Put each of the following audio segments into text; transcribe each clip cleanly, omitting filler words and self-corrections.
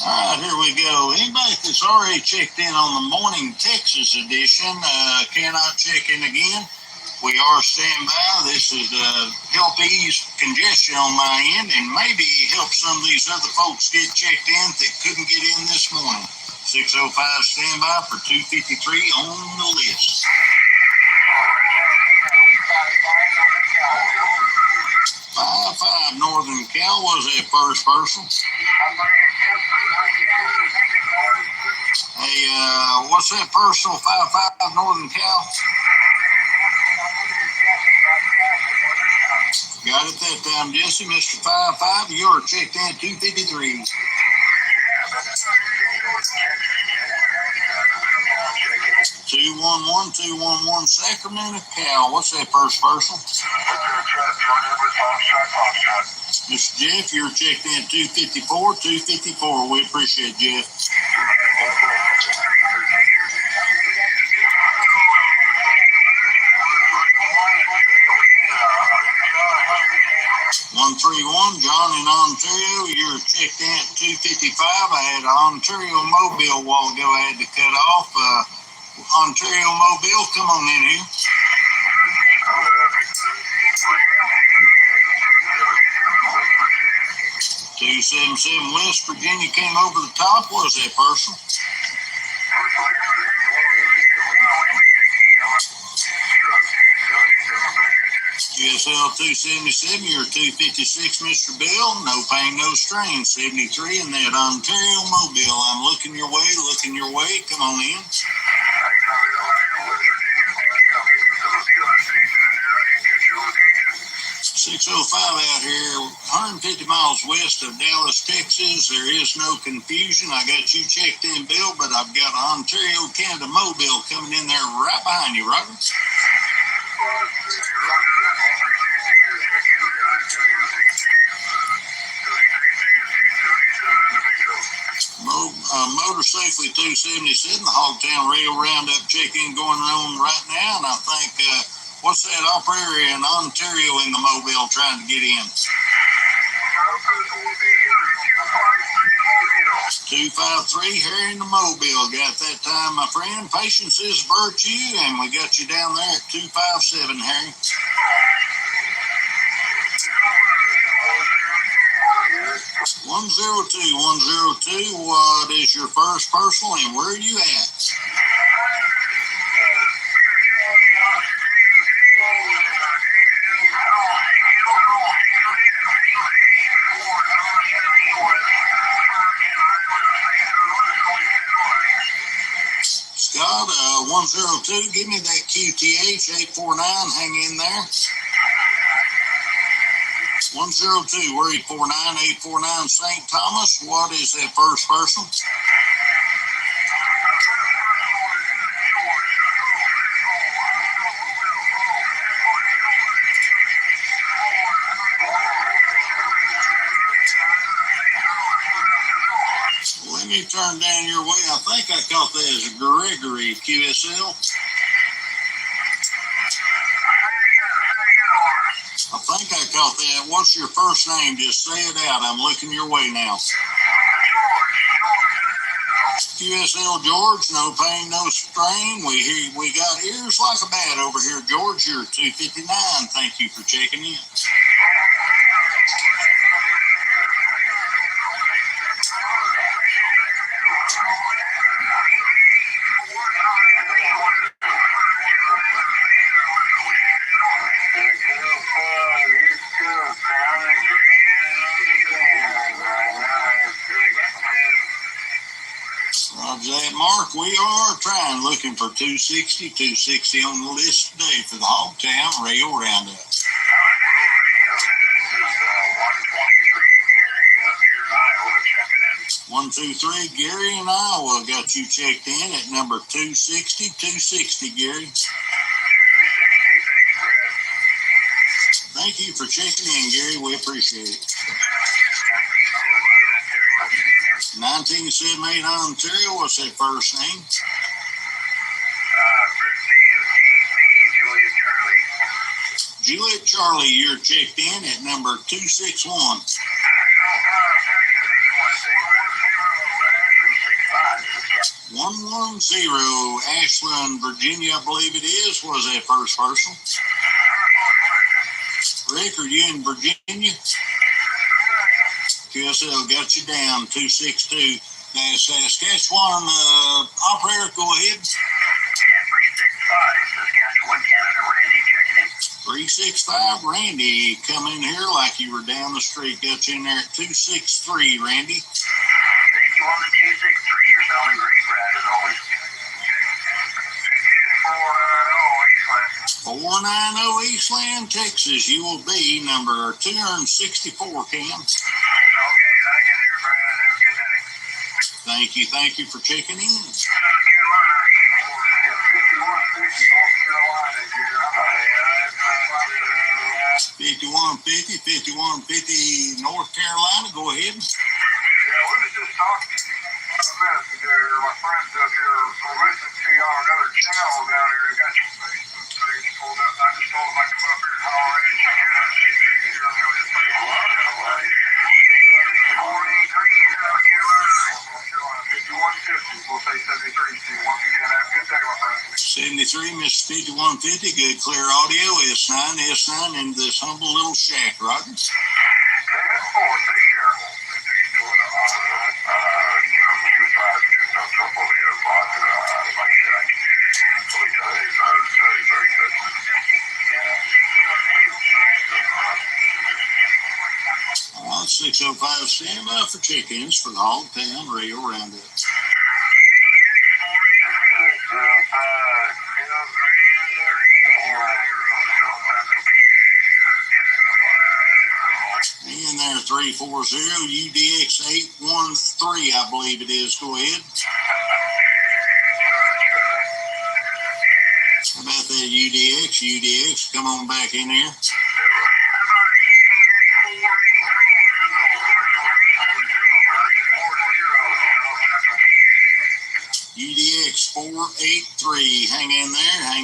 All right, here we go. Anybody that's already checked in on the Morning Texas edition cannot check in again. We are standby. This is help ease congestion on my end and maybe help some of these other folks get checked in that couldn't get in this morning. 605 standby for 253 on the list. 55 Northern Cal was that first person. Hey, what's that personal 55 Northern Cal? Got it that time, Jesse. Mr. 55, you're checked in 253. 211 Sacramento Cal. What's that first person? Mr. Jeff, you're checked in 254. We appreciate Jeff. 131, John in Ontario, you're checked in at 255. I had an Ontario Mobile a while ago I had to cut off. Ontario Mobile, come on in here. 277 West Virginia came over the top. What was that person? USL 277, you're 256, Mr. Bill. No pain, no strain. 73 in that Ontario Mobile. I'm looking your way. Come on in. 605 out here, 150 miles west of Dallas, Texas. There is no confusion. I got you checked in, Bill, but I've got Ontario, Canada Mobile coming in there right behind you, Robert. Motor Safely 277, the Hogtown Radio Roundup check-in going on right now, and I think, what's that operator in Ontario in the Mobile trying to get in? 253 here in the Mobile. Got that time, my friend. Patience is virtue, and we got you down there at 257, Harry. 102, what is your first personal and where are you at? Scott, 102, give me that QTH 849, hang in there. 102, where 849 St. Thomas. What is that first person? Let me turn down your way. I think I caught that as a Gregory QSL. I think I caught that. What's your first name? Just say it out. I'm looking your way now. QSL George, no pain, no strain. We got ears like a bat over here, George. You're 259. Thank you for checking in. Mark, we are looking for 260 on the list today for the Hogtown Radio Roundup. 123, Gary in Iowa got you checked in at number 260, Gary. Thank you for checking in, Gary. We appreciate it. 1978 Ontario, what's that first name? Juliet Charlie, you're checked in at number 261. 110, Ashland, Virginia, I believe it is, was that first person. Rick, are you in Virginia? QSL got you down, 262. That's Saskatchewan operator, go ahead. 365, Randy, come in here like you were down the street. Got you in there at 263, Randy. Thank you on the 263. You're sounding great, Brad, as always. 490 Eastland, Texas. You will be number 264, Cam. Okay, thank you, dear Brad. Have a good day. Thank you for checking in. North Carolina. 5150 North Carolina, go ahead. Yeah, we was just talking about this ago. My friends up here are listening to you on another channel down here. They got your Facebook page pulled up. I just told them I'd come up here and holler at you. See if you can hear me on this Facebook. 5150. We'll say 73. So once again, have a good day, my friend. 73, Mr. 5150, good clear audio, S9 into this humble little shack, Roger. 10-4, take care. All right, 605, stand by for check-ins for the Hogtown Radio Roundup. And there, 340, UDX 813, I believe it is. Go ahead. How about that UDX? UDX, come on back in here. UDX 483, hang in there, I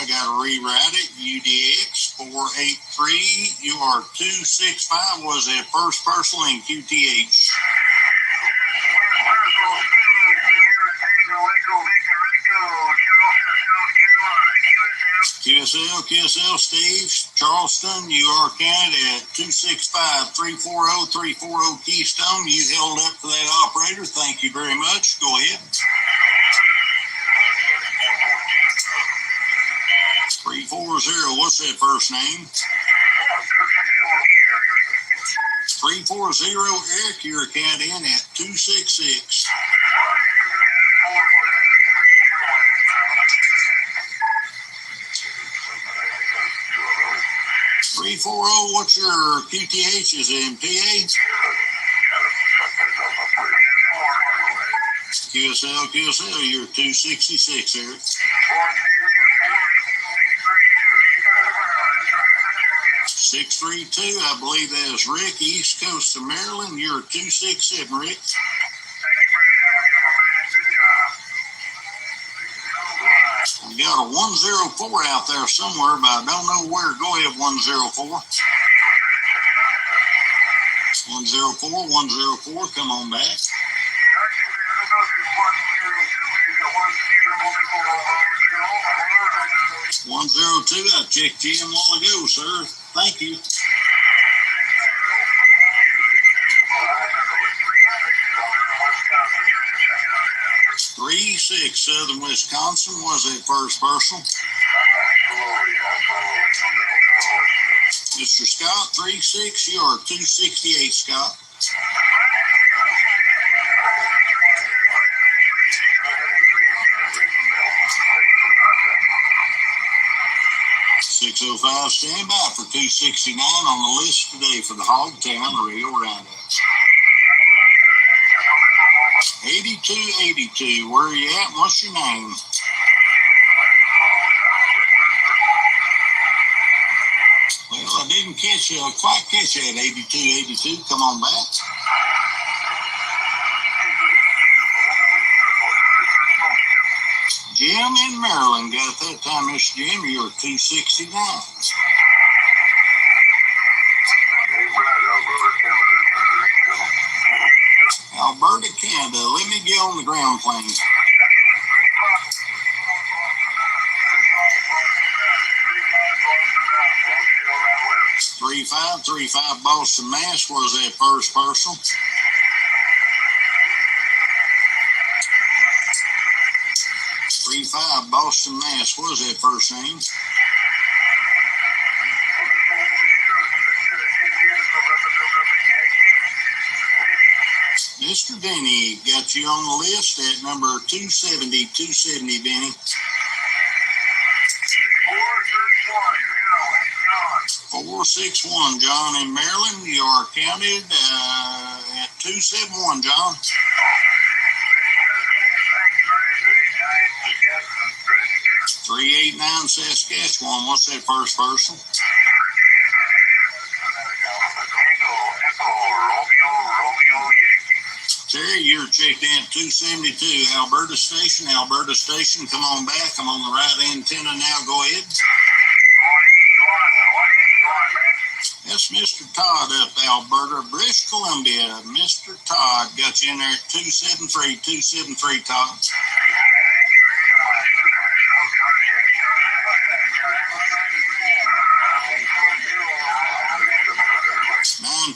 gotta rewrite it. UDX 483, you are 265, was that first person in QTH. QSL, Steve, Charleston, you are counted at 265 340 Keystone. You held up for that operator. Thank you very much. Go ahead. 340, what's that first name? 340, Eric, you're counted in at 266. 340, what's your QTHs in PA? QSL, you're 266, Eric. 632, I believe that is Rick, East Coast of Maryland. You're 267, Rick. We got a 104 out there somewhere, but I don't know where. Go ahead, 104. 104, come on back. 102, I checked you in a while ago, sir. Thank you. 36, Southern Wisconsin, was that first person? Mr. Scott, 36, you are 268, Scott. 605, stand by for 269 on the list today for the Hogtown Radio Roundup. 8282, where are you at? What's your name? Well, I didn't quite catch you at 8282. Come on back. Jim in Maryland, got that time, Mr. Jim, you're 269. on the ground plane? 3535 Boston, Mass. Was that first personal? 35 Boston, Mass. What was that first name? Mr. Denny, got you on the list at number 270, Denny. 461, John in Maryland. You are counted at 271, John. 389 Saskatchewan. What's that first person? Terry, you're checked in at 272. Alberta Station, come on back. I'm on the right antenna now. Go ahead. That's Mr. Todd up Alberta, British Columbia. Mr. Todd got you in there at 273, Todd.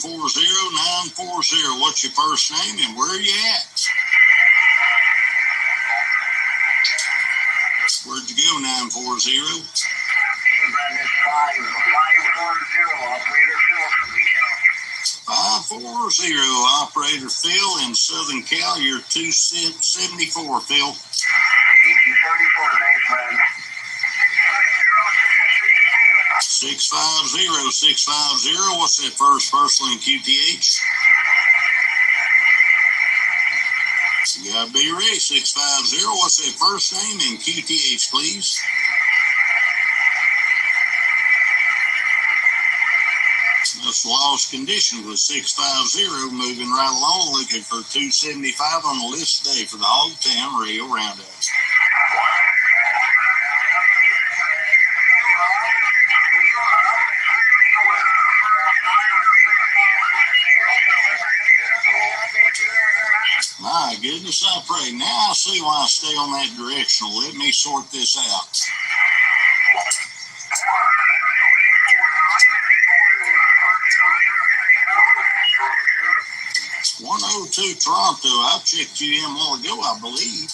940. What's your first name and where are you at? Where'd you go, 940? 540, Operator Phil in Southern Cal. You're 274, Phil. 650. What's that first personal in QTH? You gotta be ready. 650. What's that first name in QTH, please? That's lost condition with 650. Moving right along, looking for 275 on the list today for the Hogtown Radio Roundup. My goodness, I pray. Now I see why I stay on that directional. Let me sort this out. 102 Toronto. I checked you in a while ago, I believe.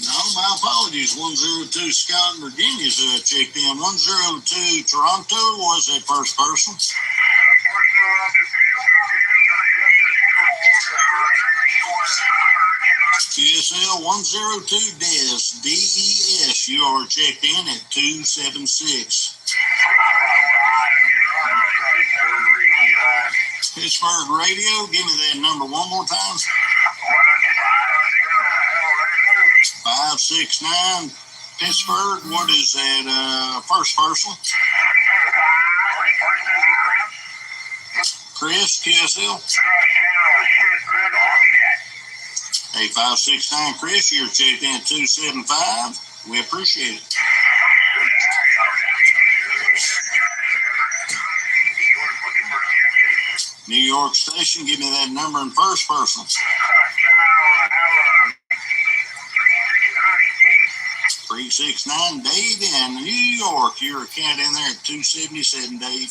No, my apologies. 102 Scott, Virginia's checked in. 102 Toronto was that first person. QSL 102 DES, DES. You are checked in at 276. Pittsburgh Radio, give me that number one more time. 569 Pittsburgh. What is that first person? Chris, QSL. Hey, 569 Chris, you're checked in at 275. We appreciate it. New York Station, give me that number in first person. 369 Dave in New York. Your account in there at 277, Dave.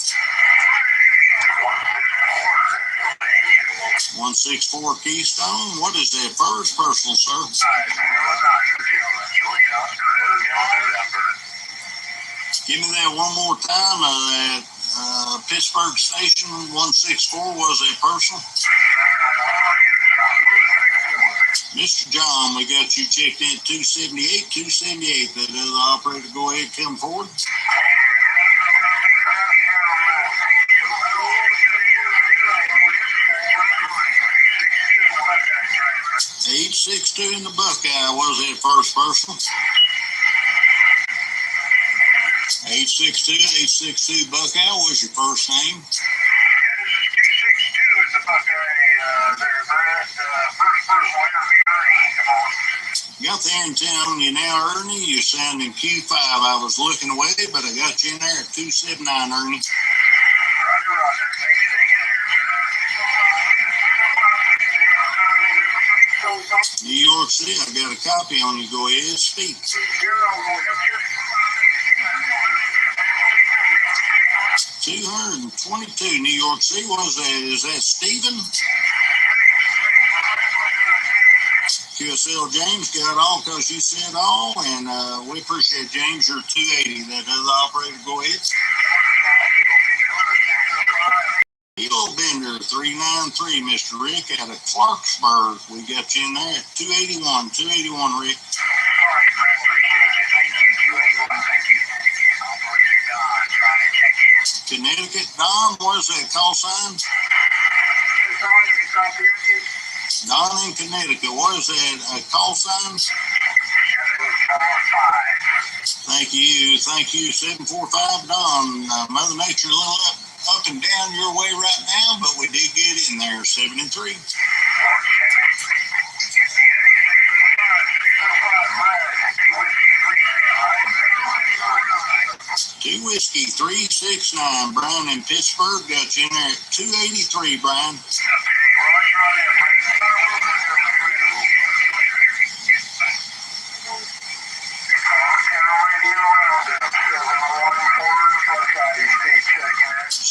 164 Keystone. What is that first personal, sir? Give me that one more time. That Pittsburgh Station 164 was a personal. Mr. John, we got you checked in at 278. That other operator, go ahead, come forward. 862 in the Buckeye was that first person. 862 Buckeye was your first name. 262 is the Buckeye there, Brad. First person. You got Got the antenna on you now, Ernie. You're sounding Q5. I was looking away, but I got you in there at 279, Ernie. New York City, I got a copy on you. Go ahead, speak. 222, New York City. What is that? Is that Stephen? QSL James got all because you said all, and we appreciate James. You're 280. That other operator, go ahead. Kilo Bender 393, Mr. Rick out of Clarksburg. We got you in there at 281. 281, Rick. Connecticut, Don, what is that call sign? Don in Connecticut, what is that call sign? Thank you, 745 Don. Mother Nature a little up and down your way right now, but we did get in there, 7 and 3. 2 Whiskey 369, Brian in Pittsburgh, got you in there at 283, Brian.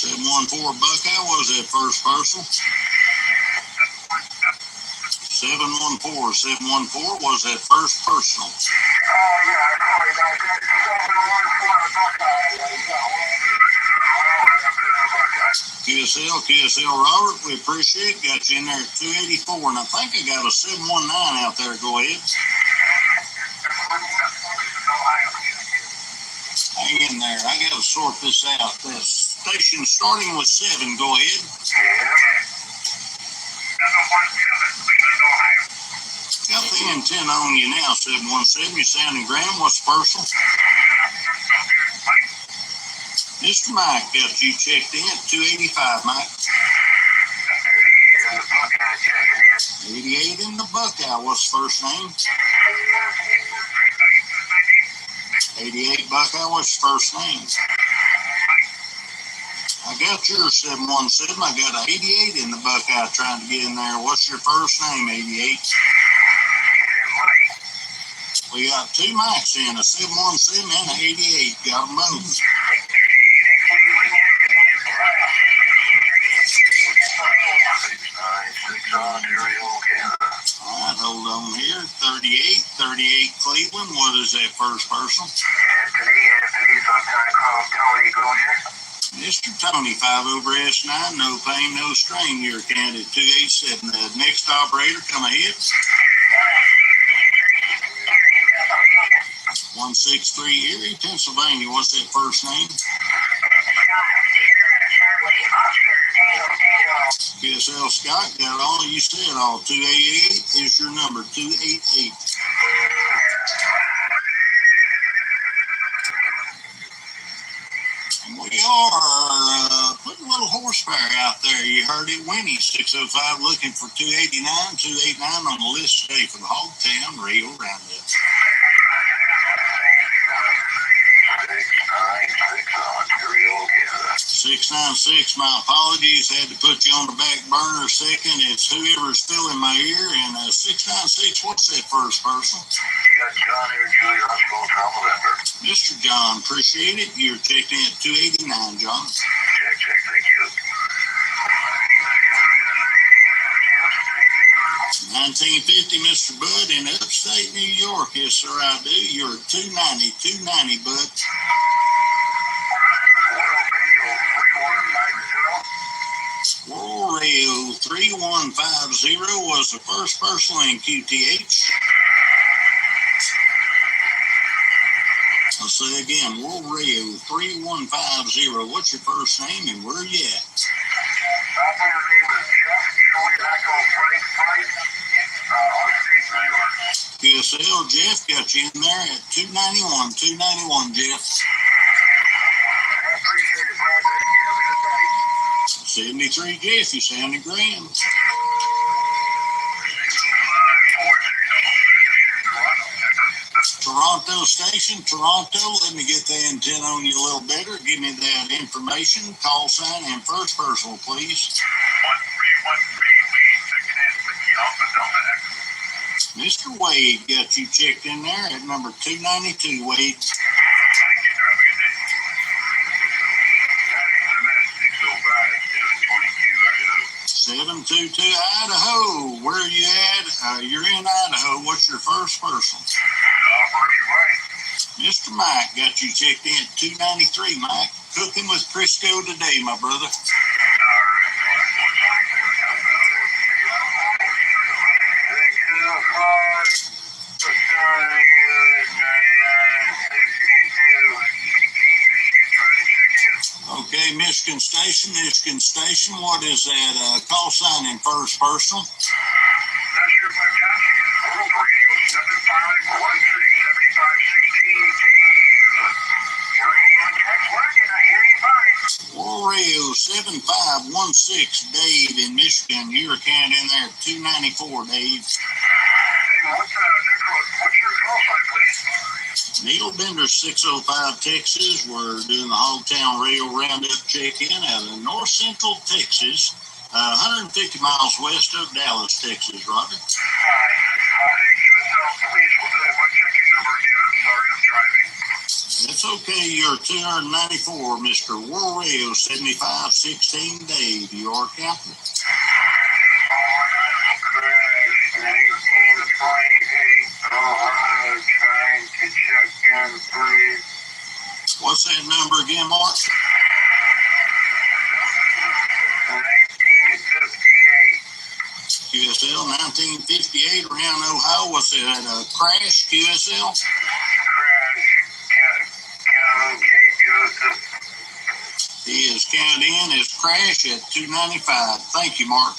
$714 Buckeye was that first parcel. 714 was that first personal. QSL Robert, we appreciate it. Got you in there at 284, and I think I got a 719 out there. Go ahead. Hang in there. I got to sort this out. This station starting with 7. Go ahead. Got the antenna on you now, 717. You're sounding grand. What's the personal? Mr. Mike got you checked in at 285, Mike. 88 in the Buckeye. What's the first name? 88 Buckeye. What's the first name? I got your 717. I got an 88 in the Buckeye trying to get in there. What's your first name, 88? We got 2 mics in, a 717 and an 88. Got them both. All right, hold on here. 38 Cleveland. What is that first person? Mr. Tony, 5 over S9, no pain, no strain. You're counted 287. The next operator, come ahead. 163 Erie, Pennsylvania. What's that first name? QSL Scott, got all you said, all 288 is your number, 288. And we are putting a little horsepower out there. You heard it, Winnie, 605, looking for 289, 289 on the list today for the Hogtown Radio Roundup. 696, my apologies, had to put you on the back burner a second. It's whoever's still in my ear. And 696, what's that first person? John here, Julie Hospital, November. Mr. John, appreciate it. You're checked in at 289, John. Check, thank you. 1950, Mr. Bud, in upstate New York. Yes, sir, I do. You're 290, Bud. World Radio 3150 was the first person in QTH. I'll say again, World Radio 3150. What's your first name and where you at? QSL Jeff got you in there at 291, Jeff. 73 Jeff, you sounded grand. Toronto station. Toronto, let me get the antenna on you a little better. Give me that information, call sign, and first personal, please. 1313, we Mr. Wade got you checked in there at number 292, Wade. 722 Idaho. Where are you at? You're in Idaho. What's your first person? Mr. Mike got you checked in at 293, Mike. Cooking with Crisco today, my brother. Okay, Michigan Station, what is that? Call sign in first personal. Oreo 7516, Dave in Michigan. You're counting in there at 294, Dave. What's your call sign, please? Needle Bender 605 Texas. We're doing the Hogtown Radio Roundup check-in out of North Central Texas, 150 miles west of Dallas, Texas. Roger. That's okay. You're 294, Mr. Warrail 7516, Dave. You are counting. What's that number again, Mark? 1958. QSL 1958 around Ohio. What's that? Crash QSL? He is counted in as Crash at 295. Thank you, Mark.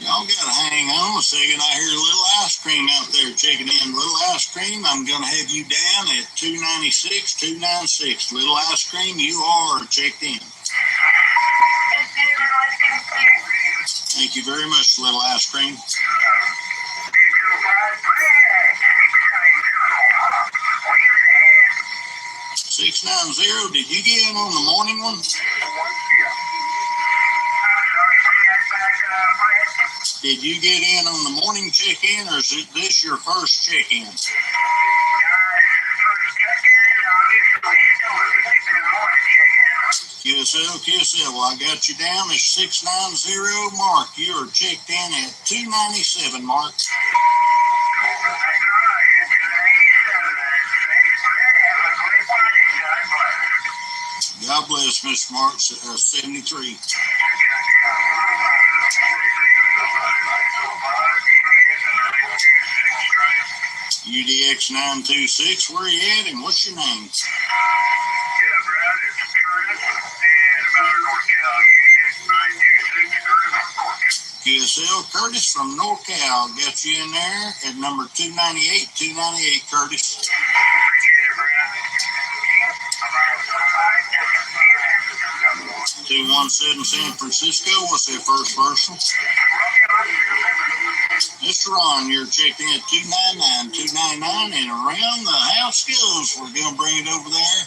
Y'all gotta hang on a second. I hear Little Ice Cream out there checking in. Little Ice Cream, I'm gonna have you down at 296, 296. Little Ice Cream, you are checked in. Thank you very much, Little Ice Cream. 690, did you get in on the morning one? Did you get in on the morning check-in, or is this your first check-in? QSL, well, I got you down as 690, Mark. You are checked in at 297, Mark. God bless, Mr. Mark, 73. UDX 926, where you at and what's your name? Yeah, Brad, it's Curtis and NorCal. UDX 926, QSL, Curtis from NorCal, got you in there at number 298, Curtis. 217 San Francisco, what's that first person? Mr. Ron, you're checked in at 299, and around the house goes. We're going to bring it over there.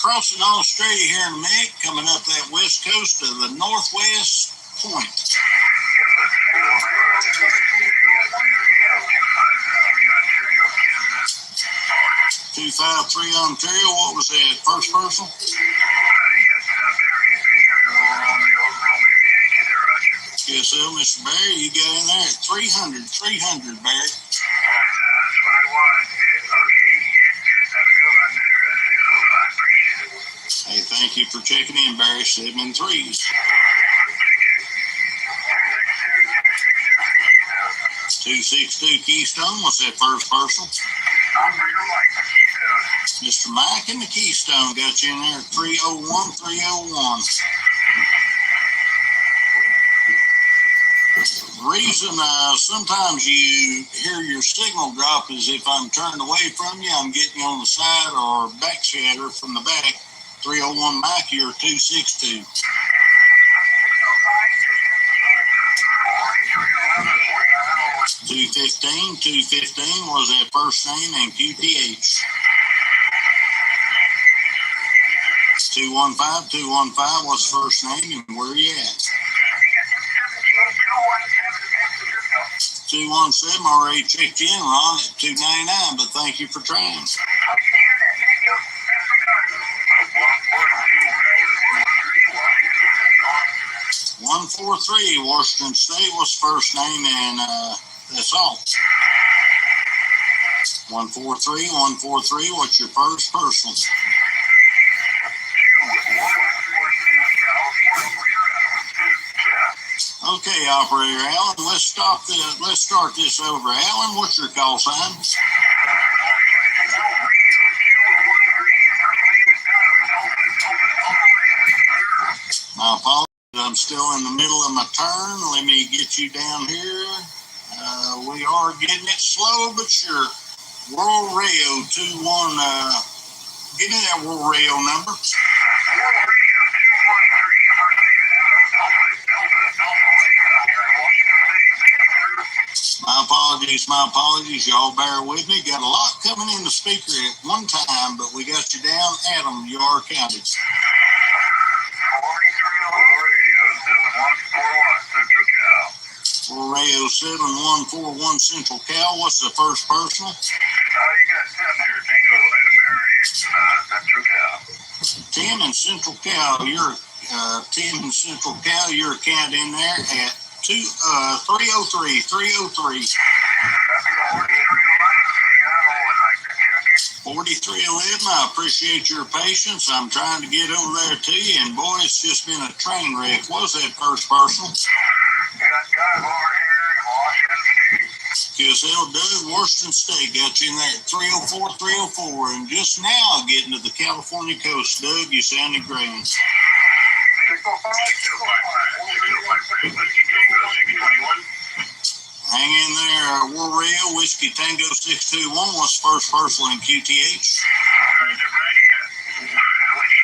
Crossing Australia here in a minute, coming up that west coast of the northwest point. 253 Ontario, what was that, first person? QSL, Mr. Barry, you got in there at 300, Barry. That's what I wanted. Okay. Have a good one there, 605. Appreciate it. Hey, thank you for checking in, Barry. 7 and 3s. 262 Keystone, what's that first person? Mr. Mike in the Keystone got you in there at 301. Reason sometimes you hear your signal drop is if I'm turned away from you, I'm getting you on the side or back scatter from the back. 301 Mike, you're 262. 215. 215 was that first name and QTH. 215. 215 was first name and where you at? 217 already checked in, Ron, at 299, but thank you for trying. 143, Washington State was first name, and that's all. 143, 143, what's your first personal? Okay, operator Alan, let's start this over. Alan, what's your call sign? My apologies, I'm still in the middle of my turn. Let me get you down here. We are getting it slow but sure. World Radio 21, give me that World Radio number. My apologies. Y'all bear with me. Got a lot coming in the speaker at one time, but we got you down. Adam, you are counted. 43 Radio 7141 Central Radio 7141 Central Cal. Cal. What's the first personal? You got 10 here. Tango, Central Cal. 10 in Central Cal. You're 10 in Central Cal. You're counted in there at 303. 303. 4311. I appreciate your patience. I'm trying to get over there to you, and boy, it's just been a train wreck. What was that first personal? Got guys over here in Washington State. QSL Doug, Washington State, got you in there at 304, 304, and just now getting to the California coast. Doug, you sounded grand. 605. Hang in there, War Rail, Whiskey Tango 621. What's the first personal in QTH? Whiskey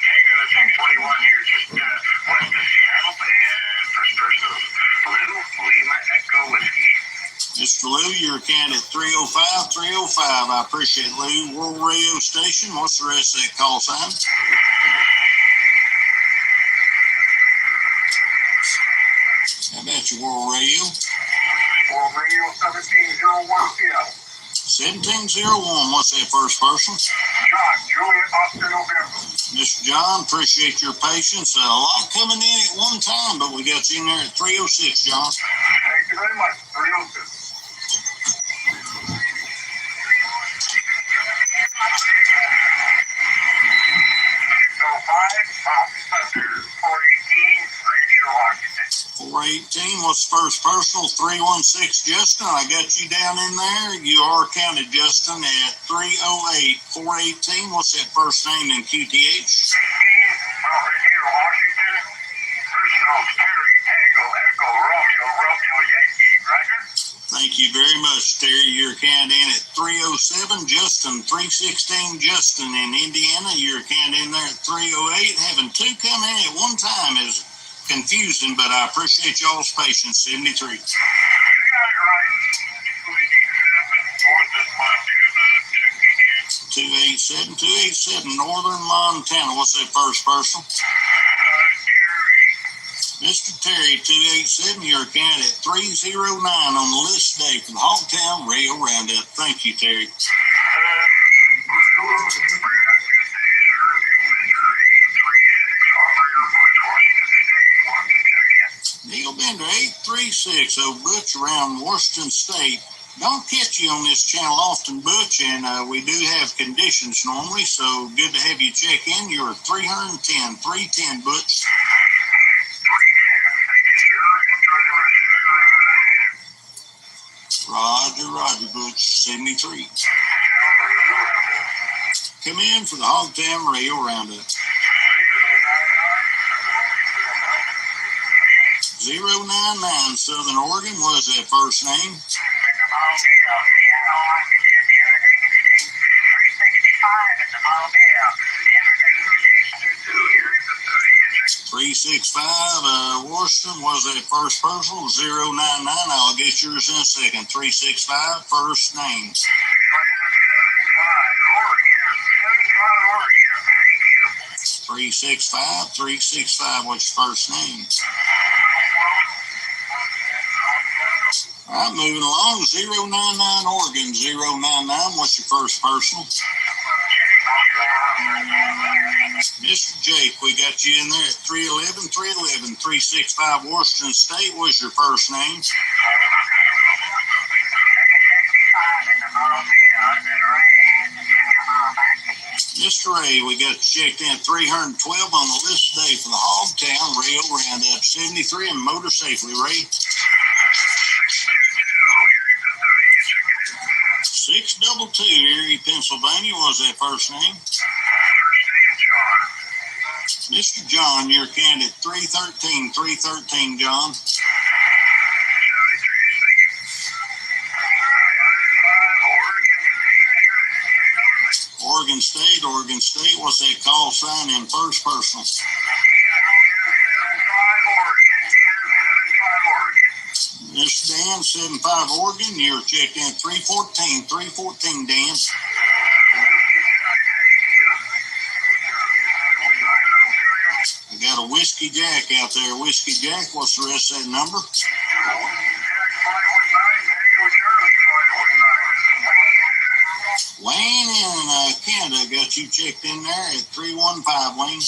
Tango 621 here, just west of Seattle, and first personal, Lima Echo Whiskey. Mr. Lou, you're counted at 305, 305. I appreciate it, Lou. World Radio Station, what's the rest of that call sign? How about your World Radio? World Radio 1701 Seattle. 1701, what's that first person? John, Juliet, Oscar, November. Mr. John, appreciate your patience. A lot coming in at one time, but we got you in there at 306, John. Thank you very much. 306. 418, what's the first personal? 316, Justin. I got you down in there. You are counted, Justin, at 308. 418, what's that first name in QTH? Washington. First name, Terry, Tango, Echo, Romeo, Yankee. Roger. Thank you very much, Terry. You're counted in at 307. Justin, 316, Justin in Indiana. You're counted in there at 308. Having two come in at one time is confusing, but I appreciate y'all's patience. 73. You got it right. 287, Northern Montana. What's that first person? Mr. Terry, 287, you're counted at 309 on the list today from Hogtown Radio Roundup. Thank you, Terry. Neil Bender, 836, Butch around Washington State. Don't catch you on this channel often, Butch, and we do have conditions normally, so good to have you check in. You're 310, 310, Butch. Roger, Butch, 73. Come in for the Hogtown Radio Roundup. 099, Southern Oregon, was that first name? 365 at the Mobile. 365, Washington was that first personal. 099, I'll get yours in a second. 365, first name. 365, what's your first name? All right, moving along. 099, Oregon. 099, what's your first personal? Mr. Jake, we got you in there at 311. 365, Washington State was your first name. Mr. Ray, we got you checked in at 312 on the list today for the Hogtown Radio Roundup. 73 and motor safely, Ray. 622, Erie, Pennsylvania was that first name. Mr. John, you're candidate 313, John. Oregon State, what's that call sign in first personal? Mr. Dan, 75 Oregon, you're checked in 314, Dan. I got a Whiskey Jack out there. Whiskey Jack, what's the rest of that number? Wayne in Canada, got you checked in there at 315, Wayne.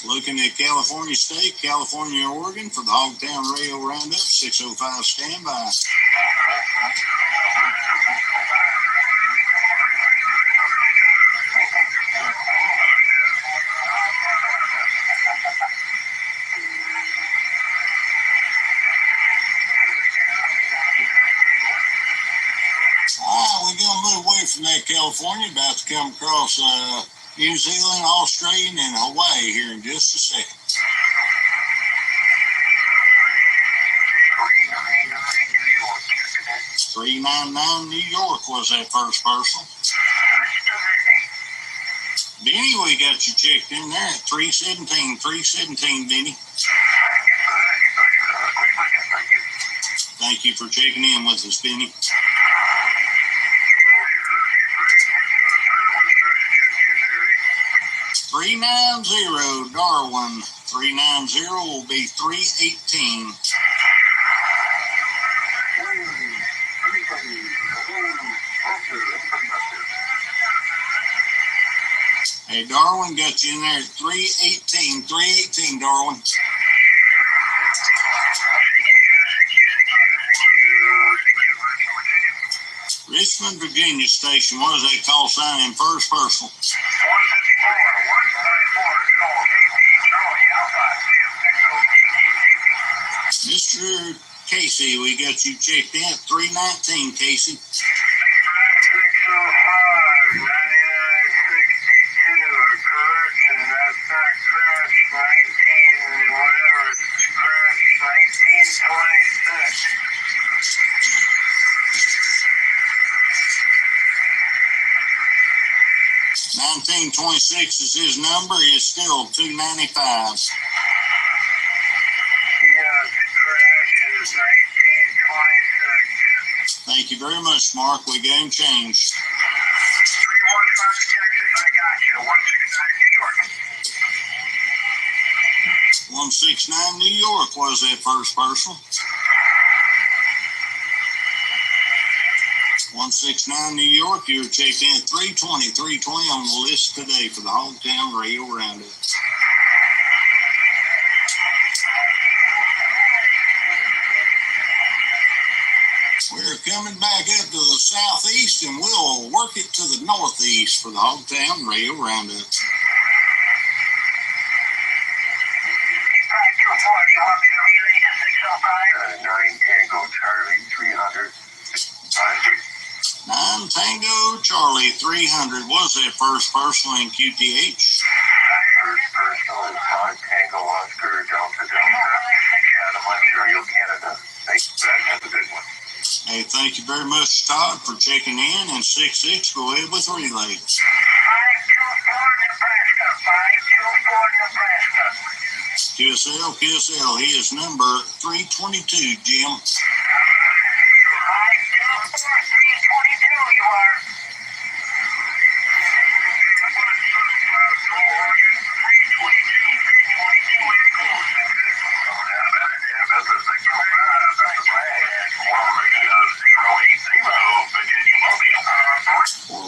Looking at California State, California, Oregon for the Hogtown Radio Roundup. 605, standby. We're going to move away from that California, about to come across New Zealand, Australia, and Hawaii here in just a second. 399, New York was that first person. Denny, we got you checked in there at 317, Denny. Thank you for checking in with us, Denny. 390, Darwin. 390 will be 318. Hey, Darwin, got you in there at 318. 318, Darwin. Richmond, Virginia station. What is that call sign in first personal? Mr. Casey, we got you checked in at 319, Casey. 605, 9962, correction, that's not crash 19, whatever, it's crash 1926. 1926 is his number. It's still 295. Yes, crash is 1926. Thank you very much, Mark. We got him changed. 315 Texas, I got you. 169 New York. 169 New York was that first person. 169 New York, you're checked in at 320 on the list today for the Hogtown Radio Roundup. We're coming back up to the southeast, and we'll work it to the northeast for the Hogtown Radio Roundup. 9 Tango Charlie 300. 9 Tango Charlie 300 was that first personal in QTH. First personal is 5 Tango Oscar Delta Delta, Chatham, Ontario, Canada. That's a good one. Hey, thank you very much, Todd, for checking in. And 6-6, go ahead with relay. 524 Nebraska. 524 Nebraska. QSL, he is number 322, Jim. 524 322, you are.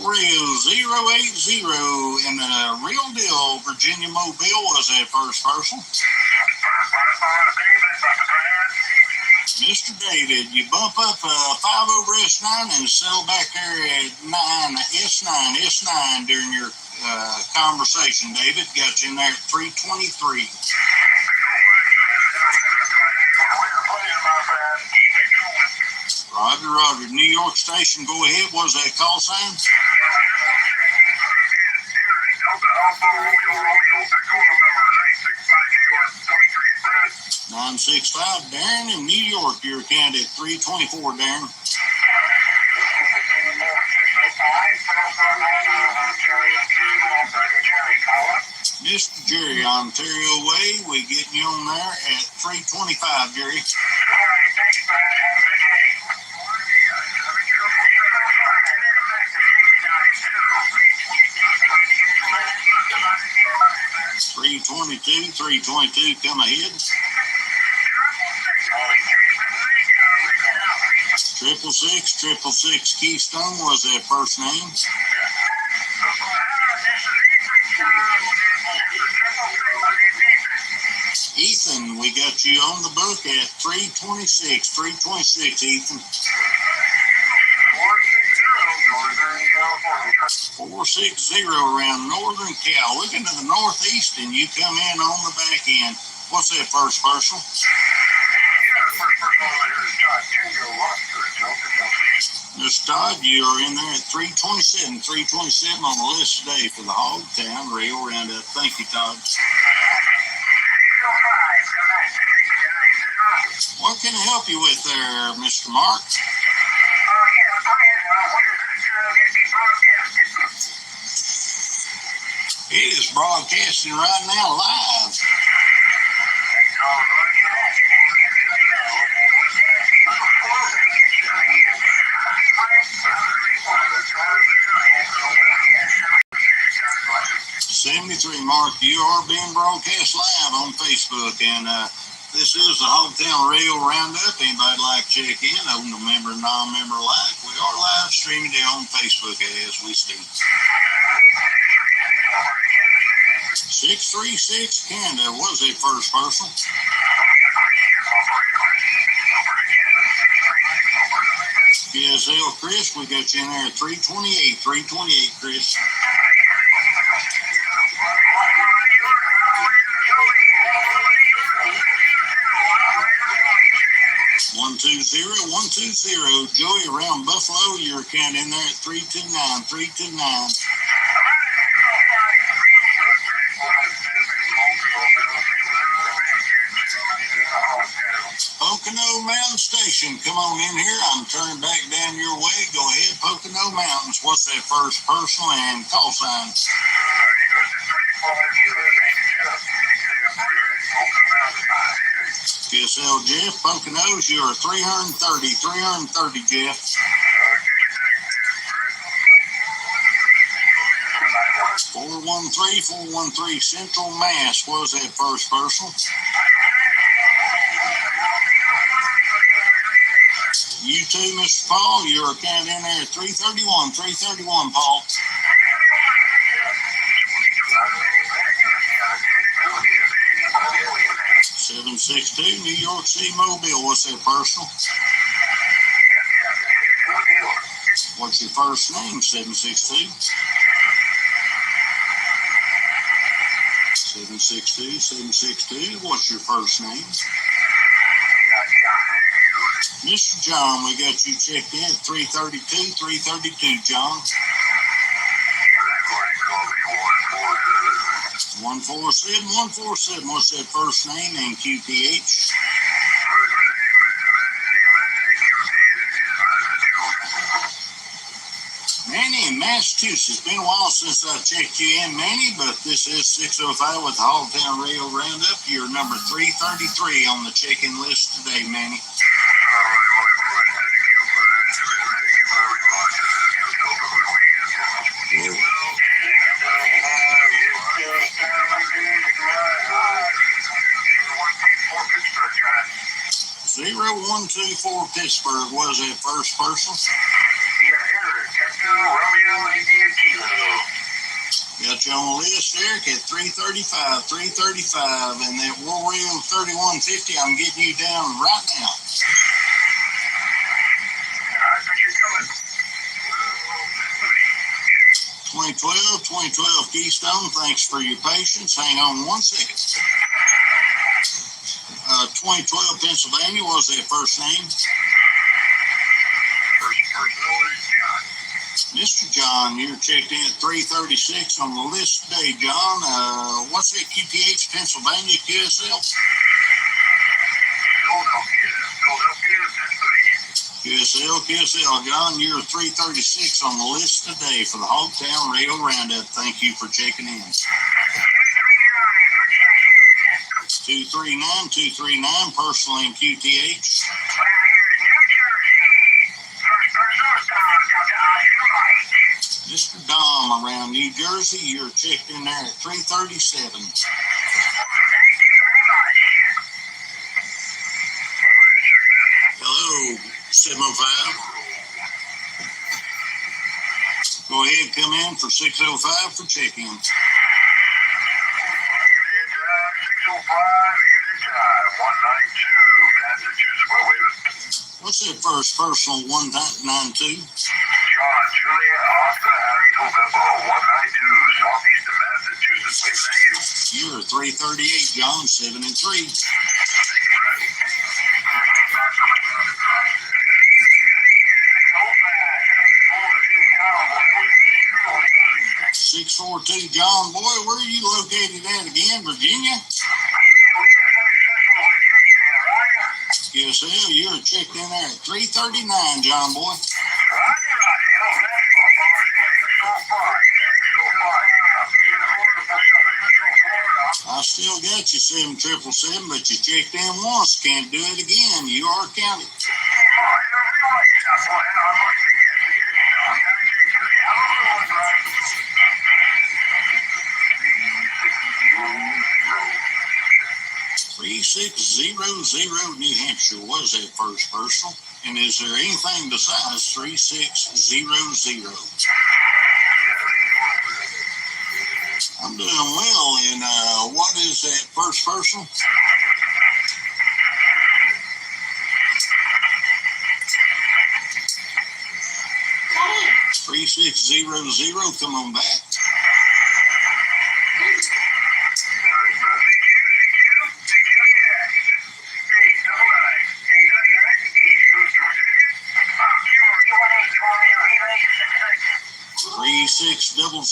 Rio 080 in the real deal, Virginia Mobile was that first person. Mr. David, you bump up 5 over S9 and settle back there at 9 S9 during your conversation, David. Got you in there at 323. Roger. New York station, go ahead. What is that call sign? 965, Darren in New York. You're candidate 324, Darren. Mr. Jerry, Ontario Way. We getting you on there at 325, Jerry. 322, come ahead. 666, Keystone was that first name. Ethan, we got you on the book at 326, Ethan. 460 around Northern Cal. Looking to the northeast, and you come in on the back end. What's that first parcel? Mr. Todd, you are in there at 327 on the list today for the Hogtown Radio Roundup. Thank you, Todd. What can I help you with there, Mr. Mark? It is broadcasting right now live. Mark, you are being broadcast live on Facebook, and this is the Hogtown Radio Roundup. Anybody like to check in, open a member, non-member alike, we are live streaming it on Facebook as we speak. 636 Canada was a first person. PSL Chris, we got you in there at 328, Chris. 120, Joey around Buffalo, your account in there at 329. Pocono Mountain Station, come on in here. I'm turning back down your way. Go ahead, Pocono Mountains. What's that first personal and call sign? PSL Jeff, Poconos, you are 330, Jeff. 413 Central Mass was that first personal. You too, Mr. Paul, your account in there at 331, Paul. 762 New York City Mobile. What's that personal? What's your first name? 762. 762. What's your first name? Mr. John, we got you checked in at 332, John. 147. What's that first name and QPH? Massachusetts. It's been a while since I checked you in, Manny, but this is 605 with the Hogtown Radio Roundup. You're number 333 on the check-in list today, Manny. Zero 0124 Pittsburgh was that first person. Got you on the list, Eric, at 335, and that War Rail 3150. I'm getting you down right now. 2012 Keystone. Thanks for your patience. Hang on 1 second. 2012 Pennsylvania was their first name. Mr. John, you're checked in at 336 on the list today, John. What's that QTH Pennsylvania QSL? QSL, John, you're 336 on the list today for the Hogtown Radio Roundup. Thank you for checking in. 239, personal and QTH. Mr. Dom around New Jersey, you're checked in there at 337. Hello, 705. Go ahead, come in for 605 for check-in. 192, Massachusetts. Well, wait a minute. What's that first personal 192? John, Julia, Oscar, Harry, November, 192, southeast of Massachusetts. Waving at you. You're 338, John, 7 and 3. 642, John. Boy, where are you located at again, Virginia? QSL, you're checked in there at 339, John boy. I still got you 7777, but you checked in once. Can't do it again. You are counted. New Hampshire was that first personal. And is there anything besides 3600? I'm doing well. And what is that first personal? 3600. Come on back.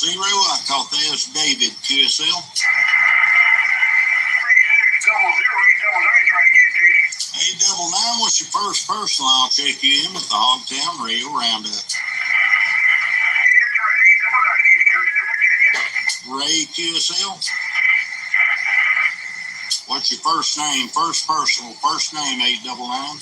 I caught that as David, QSL. 3600. Hey, 99, what's your first personal? I'll check you in with the Hogtown Radio Roundup. Ray, QSL. What's your first name? First personal. First name, 899. Will.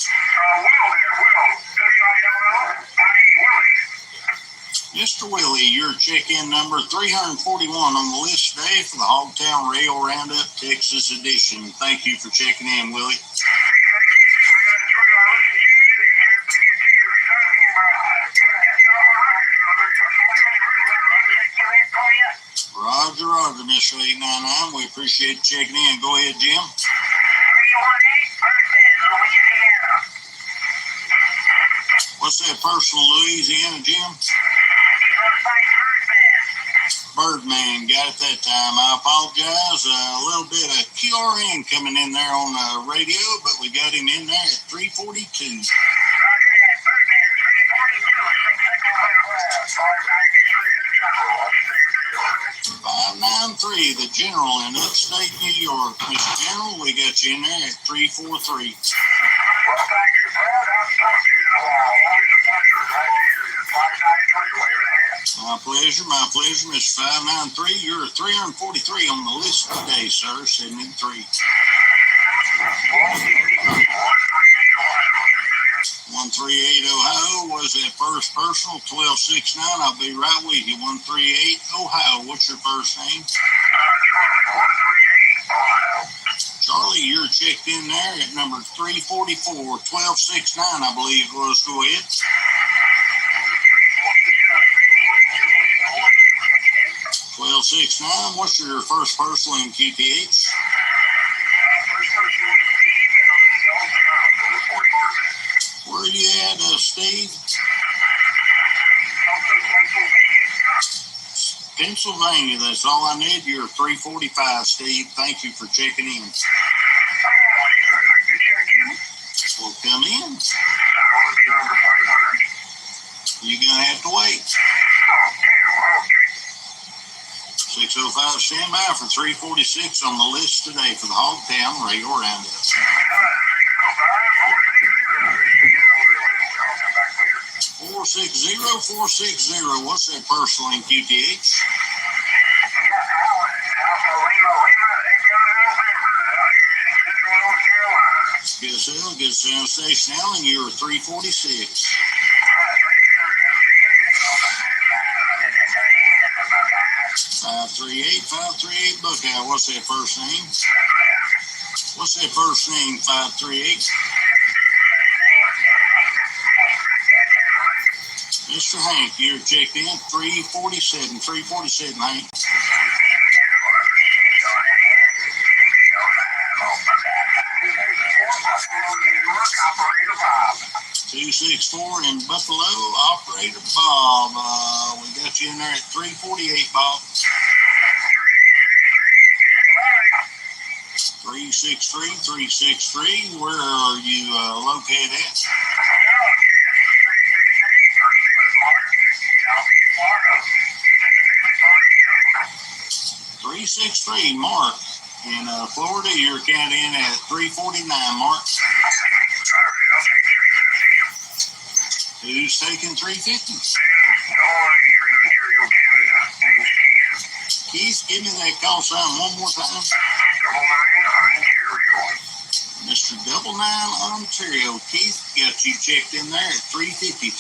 Mr. Willie, your check-in number 341 on the list today for the Hogtown Radio Roundup Texas edition. Thank you for checking in, Willie. Roger, Mr. 899. We appreciate checking in. Go ahead, Jim. 318, what's that personal, Louisiana, Jim? Birdman, got it that time. I apologize. A little bit of QRN coming in there on the radio, but we got him in there at 342. 593, the General in upstate New York. Mr. General, we got you in there at 343. Well, thank you, Brad. I'll talk to you. Always a pleasure. Glad to hear you. 593, wave it ahead. My pleasure, Mr. 593. You're 343 on the list today, sir. 73. 138 Ohio was that first personal, 1269. I'll be right with you. 138 Ohio. What's your first name? Charlie, you're checked in there at number 344, 1269, I believe it was. Go ahead. 1269. What's your first personal in QTH? Where are you at, Steve? Pennsylvania. That's all I need. You're 345, Steve. Thank you for checking in. Well, come in. You're going to have to wait. 605, stand by for 346 on the list today for the Hogtown Radio Roundup. 460. What's that personal in QTH? Good sound station, Allen. You're 346. 538 Buckeye. What's that first name? What's that first name, 538? Mr. Hank, you're checked in 347, Hank. 264 in Buffalo, Operator Bob. We got you in there at 348, Bob. 363. Where are you located at? 363, Mark. In Florida, you're counted in at 349, Mark. Who's taking 350? Keith, give me that call sign one more time. Mr. 99 Ontario. Keith, got you checked in there at 350.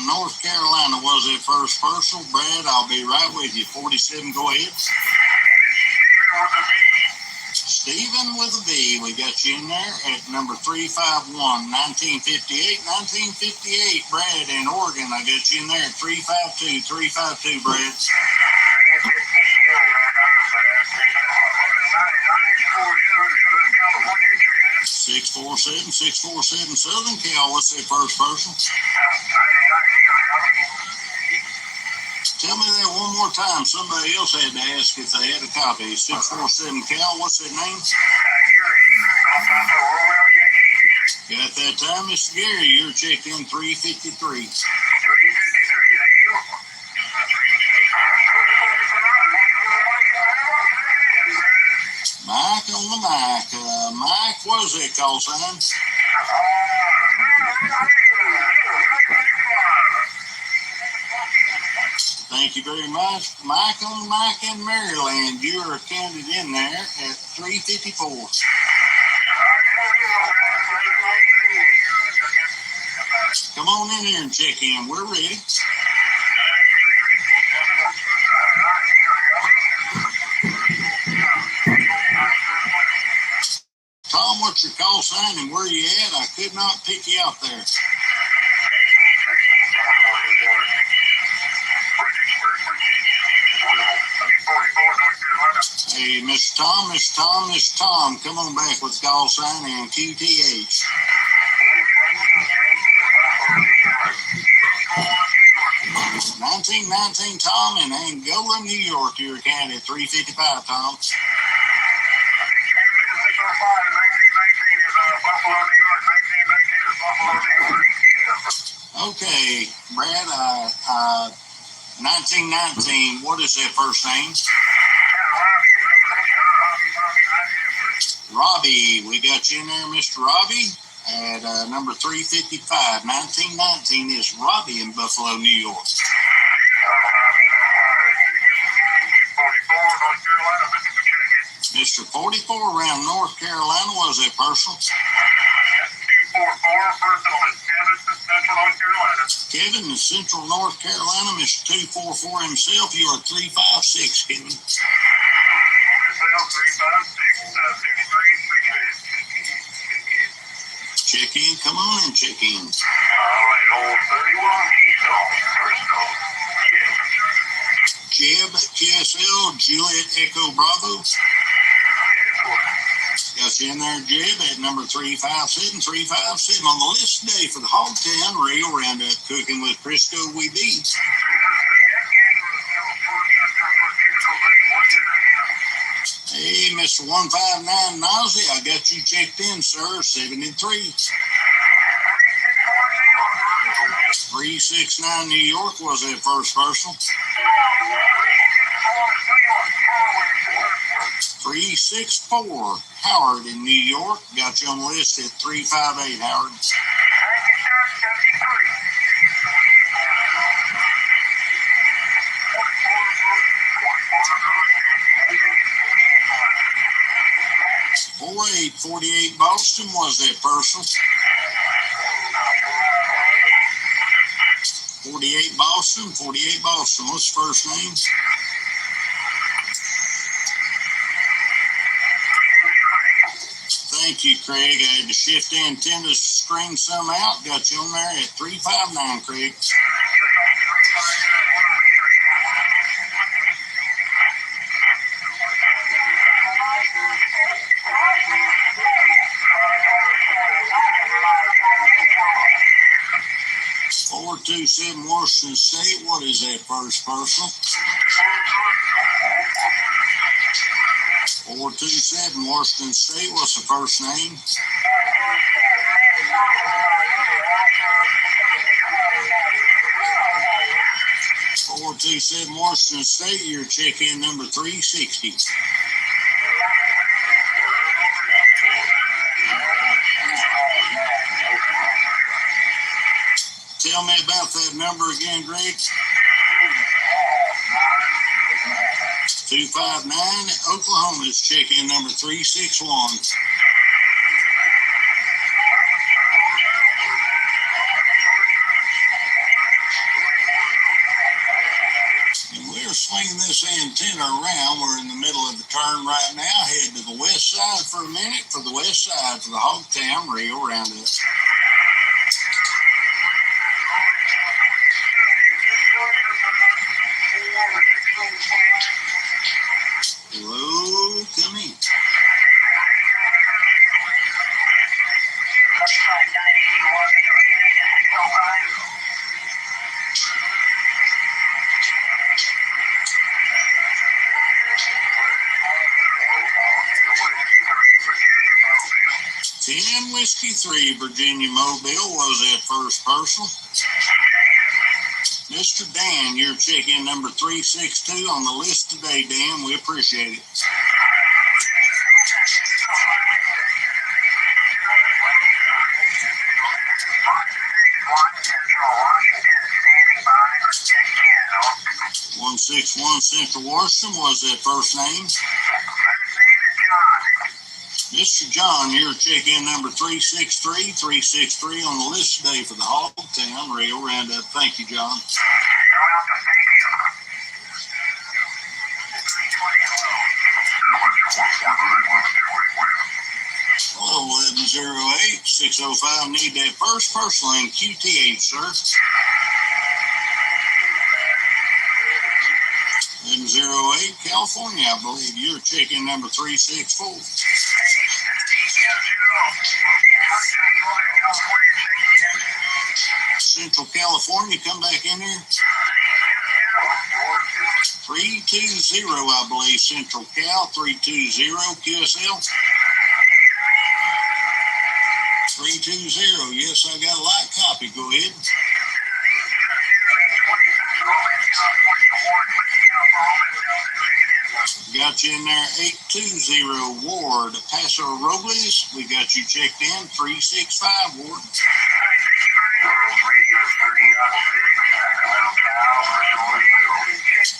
North Carolina was that first personal. Brad, I'll be right with you. 47, go ahead. Stephen with a B. We got you in there at number 351, 1958. Brad in Oregon, I got you in there at 352, Brad. 647 Southern Cal. What's that first person? Tell me that one more time. Somebody else had to ask if they had a copy. 647 Cal. What's that name? Got that time, Mr. Gary. You're checked in 353. Mike on the mic. Mike, what is that call sign? Thank you very much. Mike on the mic in Maryland. You are counted in there at 354. Come on in here and check in. We're ready. Tom, what's your call sign and where you at? I could not pick you out there. Hey, Mr. Tom, come on back with call sign and QTH. 1919, Tom, in Angola, New York. You're counted 355, Tom. Okay, Brad, I 1919. What is that first name? Robbie. We got you in there, Mr. Robbie, at number 355. 1919 is Robbie in Buffalo, New York. 44, North Carolina, Mr. 44 around North Carolina. Was that personal? 244, personal is Kevin, Central North Carolina. Kevin in Central North Carolina. Mr. 244 himself. You are 356, Kevin. Myself, 356, 53, Check in. Come on and check in. all right, old 31, Keystone, first call. Jeb, QSL, Juliet, Echo, Bravo. Got you in there, Jeb, at number 357. 357 on the list today for the Hogtown Radio Roundup, Cooking with Crisco We Be. Hey, Mr. 159 Nausea, I got you checked in, sir. 73. 369 New York was that first personal. 364 Howard in New York. Got you on the list at 358, Howard. 48 Boston was that personal. 48 Boston. What's the first name? Thank you, Craig. I had to shift the antenna to screen some out. Got you on there at 359, Craig. 427 Washington State. What is that first personal? 427 Washington State. What's the first name? .427 Washington State. Your check-in number 360. Tell me about that number again, Greg. 259 Oklahoma's check-in number 361. And we're swinging this antenna around. We're in the middle of the turn right now. Head to the west side for a minute. For the west side for the Hogtown Radio Roundup. Hello, come in. Whiskey 3, Virginia Mobile was that first personal. Mr. Dan, your check-in number 362 on the list today, Dan. We appreciate it. .161 Central Washington was that first name. Mr. John, your check-in number 363 on the list today for the Hogtown Radio Roundup. Thank you, John. 1108 605. Need that first personal in QTH, sir. 1108 California, I believe. Your check-in number 364. Central California, come back in here. 320, I believe, Central Cal. 320 QSL. 320. Yes, I got a light copy. Go ahead. Got you in there, 820 Ward, Paso Robles. We got you checked in, 365 Ward.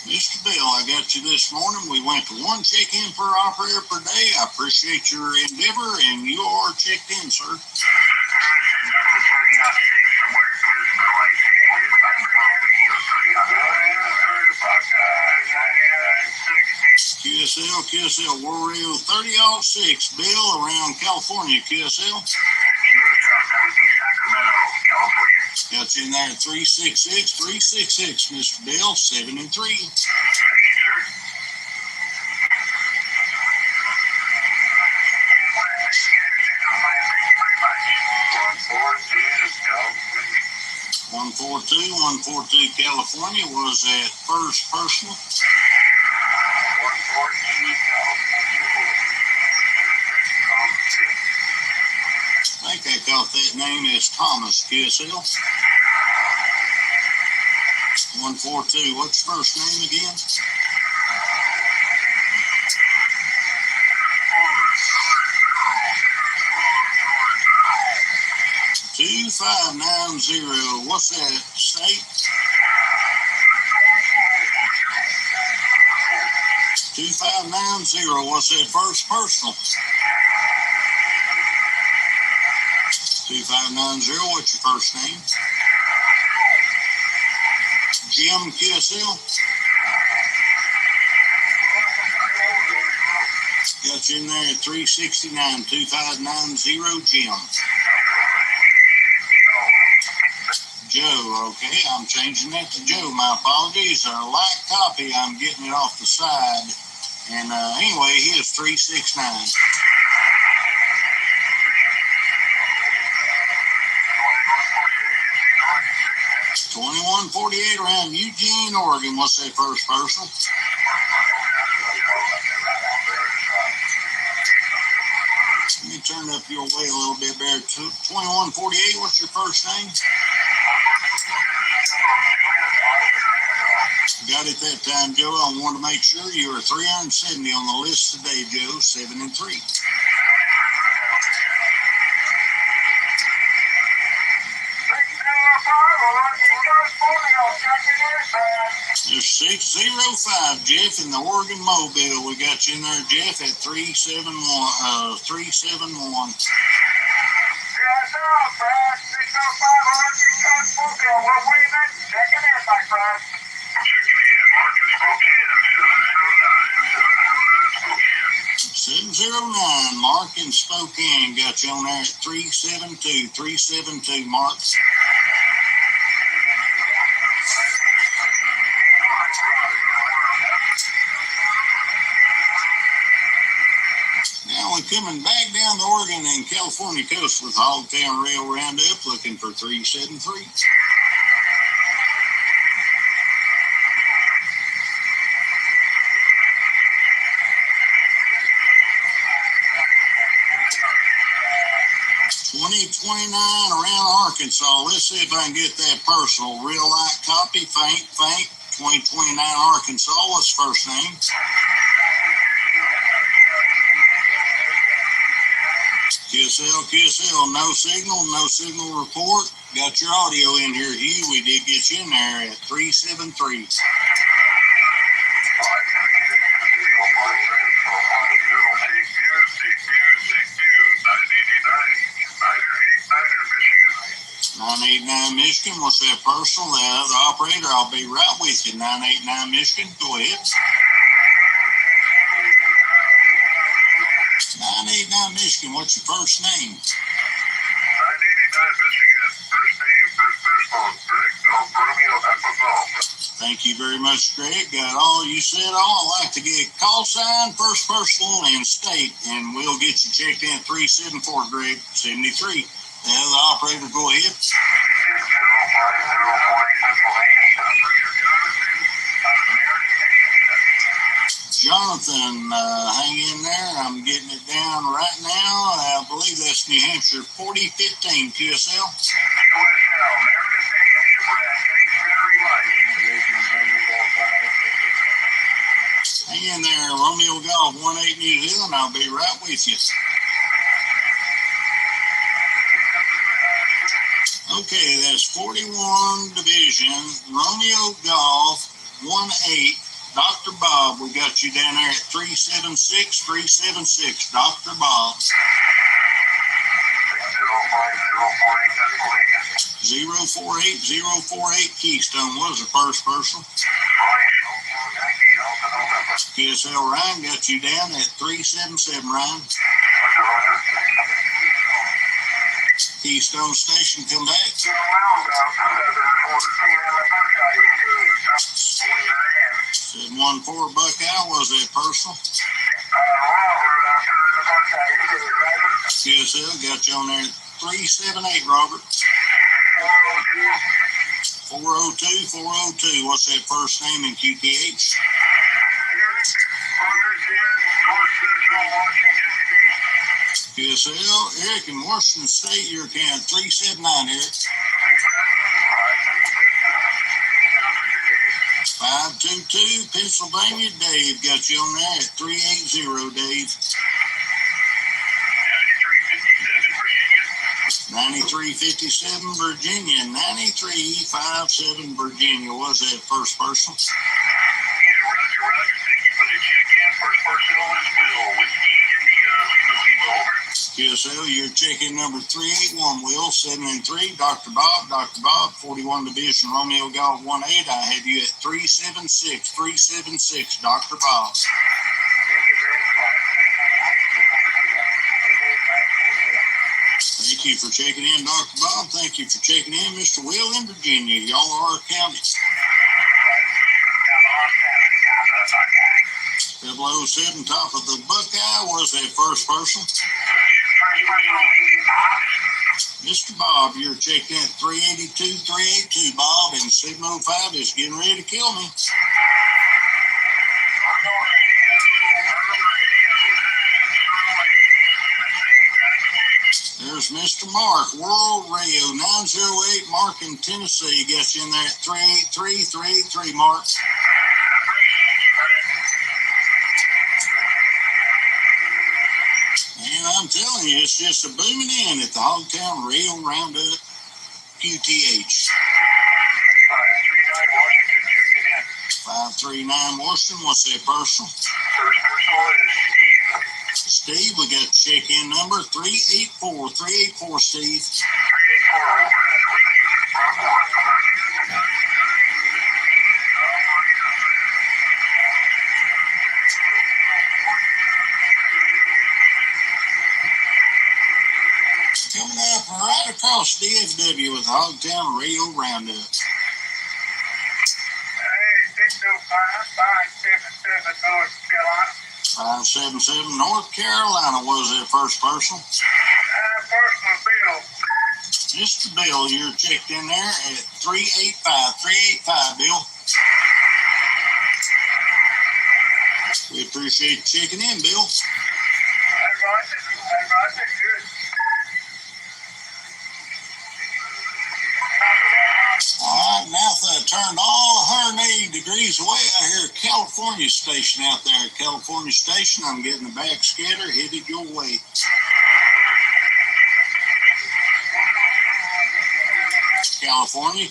Mr. Bill, I got you this morning. We went to one check-in per operator per day. I appreciate your endeavor, and you are checked in, sir. QSL, War Radio 30-06, Bill, around California, QSL. Got you in there at 366, Mr. Bill, 7 and 3. One 142 California was at first personal. I think I caught that name as Thomas, QSL. 142. What's your first name again? $2590. What's that state? 2590. What's that first personal? 2590. What's your first name? Jim, QSL. Got you in there at 369, 2590, Jim. Joe, okay, I'm changing that to Joe. My apologies. A light copy, I'm getting it off the side. And anyway, he is 369. $2148 around Eugene, Oregon. What's that first personal? Let me turn up your way a little bit there. 2148. What's your first name? Got it that time, Joe. I want to make sure you are 370 on the list today, Joe. 7 and 3. There's 605, Jeff, in the Oregon Mobile. We got you in there, Jeff, at 371. 371. Mark in Spokane. Got you on there at 372. 372, Mark. Now we're coming back down the Oregon and California coast with Hogtown Radio Roundup, looking for 373. $20.29 around Arkansas. Let's see if I can get that personal. Real light copy, faint. $20.29 Arkansas. What's first name? QSL, no signal report. Got your audio in here, Hugh. We did get you in there at 373. Michigan, what's that personal? The other operator, I'll be right with you. 989 Michigan, go ahead. 989 Michigan, what's your first name? 989 Michigan, first name, first phone, Greg, Golf Romeo, Echo Golf. Thank you very much, Greg. Got all you said. I'd like to get call sign, first personal, and state, and we'll get you checked in 374, Greg, 73. The other operator, go ahead. Jonathan, hang in there. I'm getting it down right now. I believe that's New Hampshire 4015 QSL. Hang in in there, Romeo Golf 18 New Zealand. I'll be right with you. Okay, that's 41 Division, Romeo Golf 18. Dr. Bob, we got you down there at 376. Dr. Bob. 048 Keystone was the first person. QSL Ryan got you down at 377, Ryan. Keystone Station, come back. Said 1-4 Buckeye, was it personal? QSL got you on there at 378, Robert. 402. What's that first name in QTH? QSL, Eric in Washington State, your account 379, Eric. 522, Pennsylvania, Dave got you on there at 380, Dave. 9357 Virginia, 9357 Virginia. Was that first person? Roger. Thank you for the check in. First person over is Bill. Whiskey, India, over. QSL, you're checking number 381, Will, 7-3. Dr. Bob, 41 Division, Romeo Golf 18. I have you at 376, Dr. Bob. Thank you for checking in, Dr. Bob. Thank you for checking in, Mr. Will in Virginia. Y'all are counties. 007, top of the Buckeye, was that first person? Mr. Bob, you're checking at 382, Bob, and 705 is getting ready to kill me. There's Mr. Mark, World Radio 908, Mark in Tennessee. Got you in there at 383, Mark. And I'm telling you, it's just a booming in at the Hogtown Radio Roundup QTH. 539 Washington, what's that person? First person is Steve. Steve, we got check-in number 384, Steve. 384. Coming up right across DFW with Hogtown Radio Roundup. Hey, 605-577 North Carolina. 577 North Carolina was that first person. Personal Bill. Mr. Bill, you're checked in there at 385, Bill. We appreciate you checking in, Bill. That's good. All right, now that I turned all 180 degrees away, I hear a California station out there. California station, I'm getting a backscatter headed your way. California,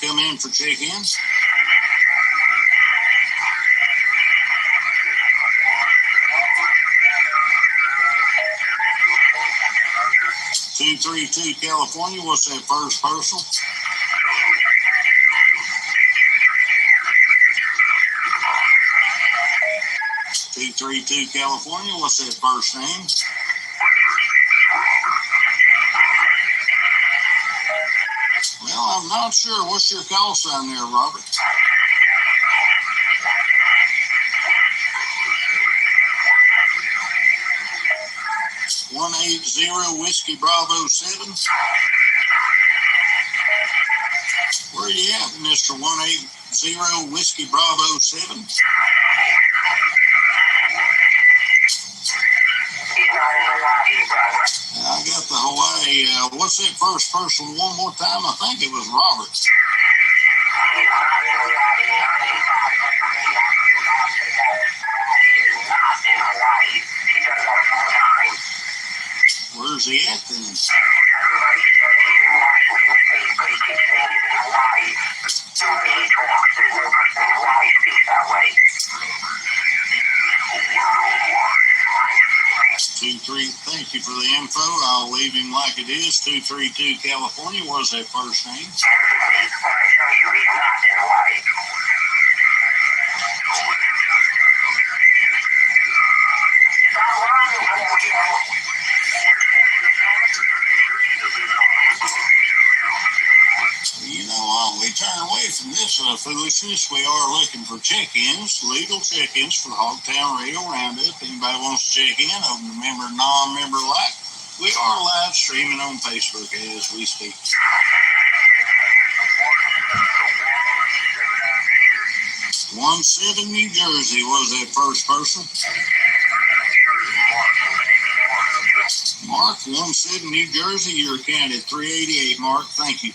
come in for check-ins. 232 California, what's that first person? California, what's that first name? Well, I'm not sure. What's your call sign there, Robert? $180 Whiskey Bravo 7. Where you at, Mr. 180 Whiskey Bravo 7? I got the Hawaii. What's that first person one more time? I think it was Robert. Jersey at then? Thank you for the info. I'll leave him like it is. 232 California was that first name. You know what? We turn away from this foolishness. We are looking for check-ins, legal check-ins for the Hogtown Radio Roundup. Anybody wants to check in, open the member, non-member alike. We are live streaming on Facebook as we speak. 17 New Jersey was that first person. Mark, 17 New Jersey, you're counted 388. Mark, thank you.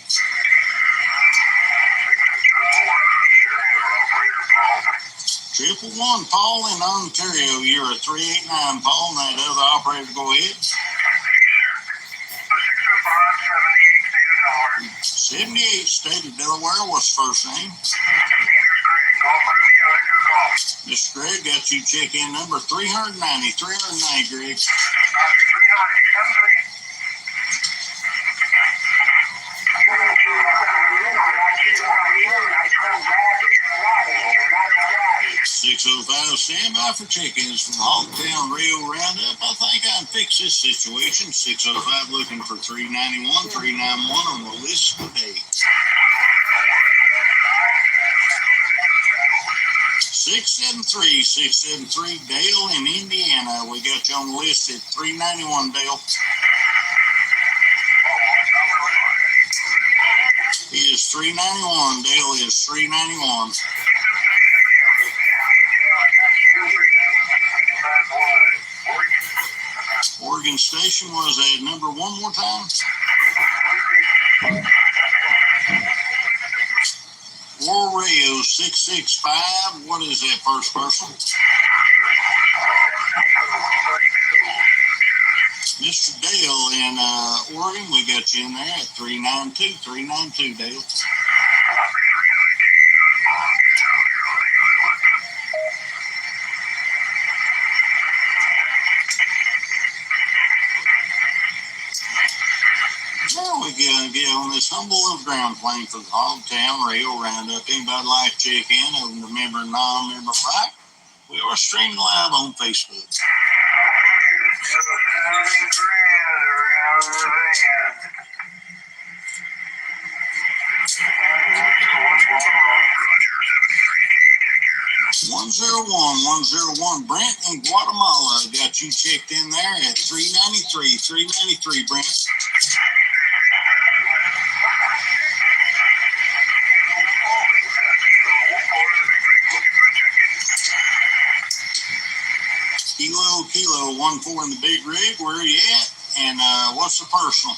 111 Paul in Ontario, you're a 389. Paul, and that other operator, go ahead. 78 State of Delaware, what's the first name? Mr. Greg, got you check-in number 390. 390, Greg. .605, stand by for check-ins from Hogtown Radio Roundup. I think I can fix this situation. 605 looking for 391, 391 on the list today. 673 Dale in Indiana. We got you on the list at 391, Dale. He is 391. Dale is 391. Oregon Station was a number one more time. War Radio 665. What is that first person? Mr. Dale in Oregon, we got you in there at 392. 392, Dale. Now we get on this humble little ground plane for the Hogtown Radio Roundup. Anybody like to check in, open the member, non-member right? We are streaming live on Facebook. .101 Brent in Guatemala, got you checked in there at 393. 393, Brent. Kilo 14 in the big rig. Where are you at? And what's the personal?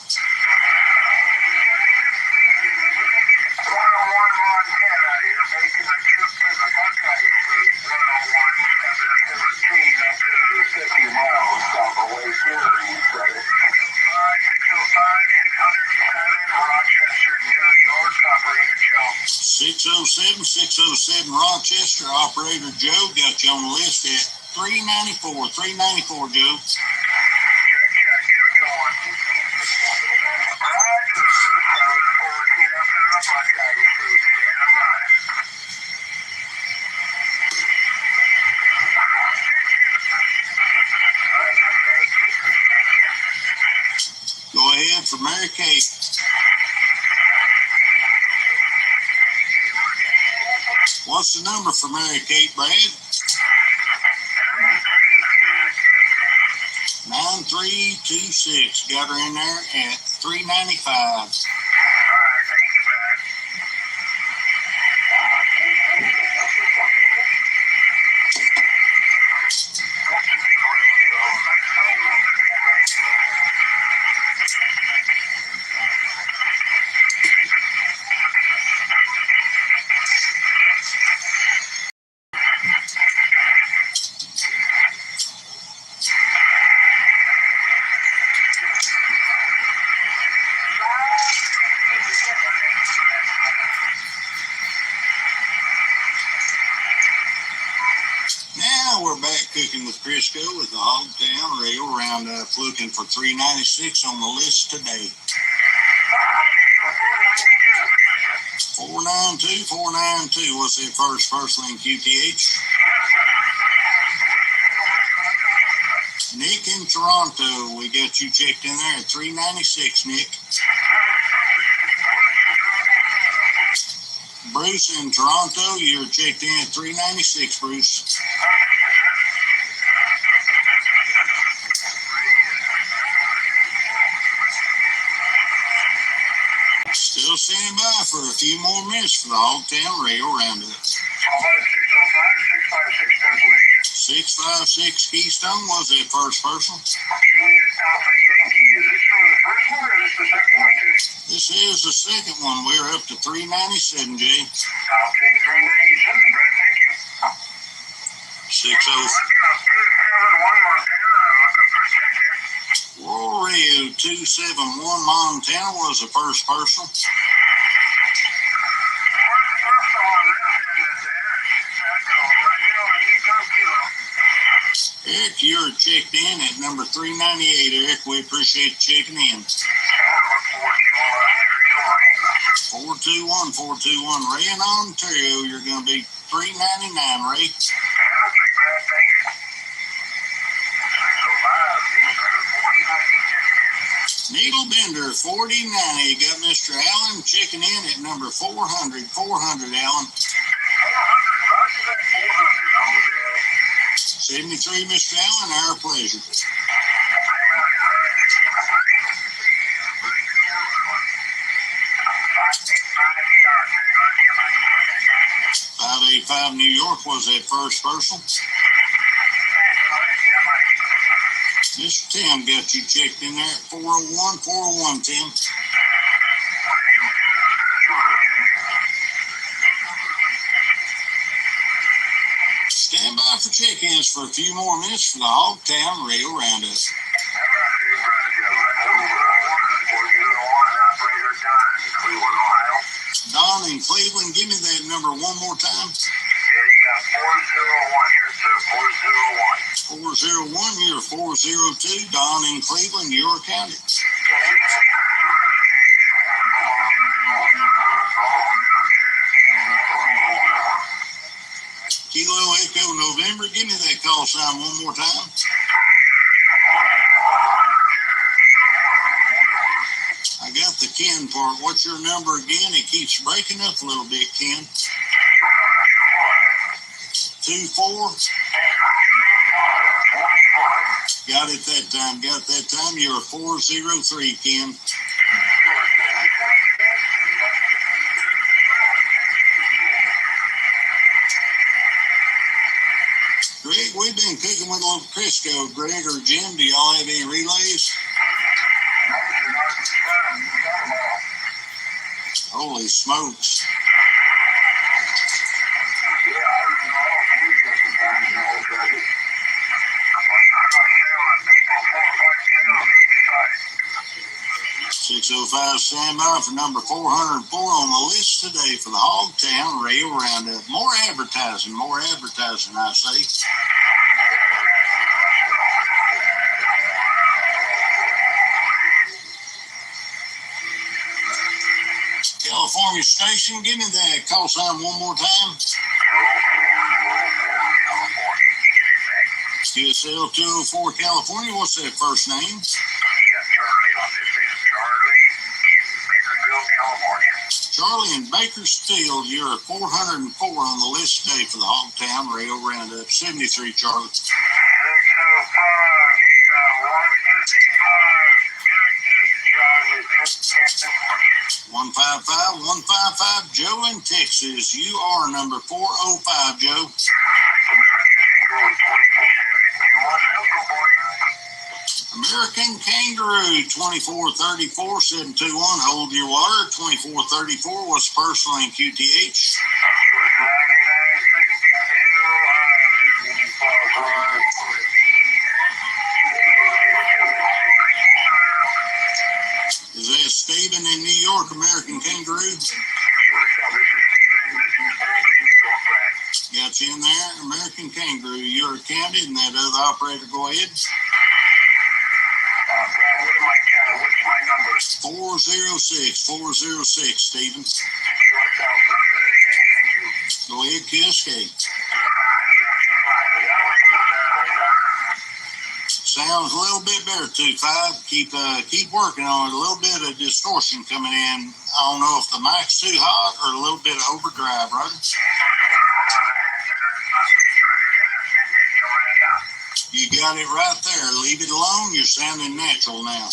.607 Rochester, operator Joe, got you on the list at 394. 394, Joe. Go ahead for Mary Kate. What's the number for Mary Kate, Brad? 9326. Got her in there at 395. Crisco with the Hogtown Radio Roundup. Looking for 396 on the list today. 492. What's that first person in QTH? Nick in Toronto. We got you checked in there at 396, Nick. Bruce in Toronto, you're checked in at 396, Bruce. Still standing by for a few more minutes for the Hogtown Radio Roundup. 605, 656 Pennsylvania. 656 Keystone, was that first person? Juliet Alpha Yankee. Is this for the first one or is this the second one today? This is the second one. We're up to 397, Jay. I'll take 397, Brad. Thank you. 60. Rorio 271 Montana was the first person. Eric, you're checked in at number 398. Eric, we appreciate you checking in. 421. Ray in Ontario, you're going to be 399, Ray. Needle Bender 4090. Got Mr. Allen checking in at number 400. 400, Allen. 73, Mr. Allen, our pleasure. 585 New York was that first person. Mr. Tim got you checked in there at 401. 401, Tim. Stand by for check-ins for a few more minutes for the Hogtown Radio Roundup. Don in Cleveland, give me that number one more time. Yeah, you got 401 here, sir. 401. 401, you're 402. Don in Cleveland, your county. Kilo Echo November, give me that call sign one more time. I got the Ken part. What's your number again? It keeps breaking up a little bit, Ken. 24. Got it that time. You're 403, Ken. Greg, we've been cooking with a little Crisco. Greg or Jim, do y'all have any relays? Holy smokes. .605 standby for number 404 on the list today for the Hogtown Radio Roundup. More advertising, I say. California station, give me that call sign one more time. QSL 204 California, what's that first name? You got Charlie on this end. Charlie in Bakersfield, California. Charlie in Bakersfield, you're 404 on the list today for the Hogtown Radio Roundup. 73, Charlie. 605, you got 155. 155 Joe in Texas. You are number 405, Joe. American Kangaroo 2434 721. Hold your water. 2434 was personal in QTH. Is that Stephen in New York, American Kangaroo? Got you in there. American Kangaroo, you're counted, and that other operator, go ahead. What's my number? 406, Stephen. Go ahead, Cascade. Sounds a little bit better, 2-5. Keep working on it. A little bit of distortion coming in. I don't know if the mic's too hot or a little bit of overdrive, right? You got it right there. Leave it alone. You're sounding natural now.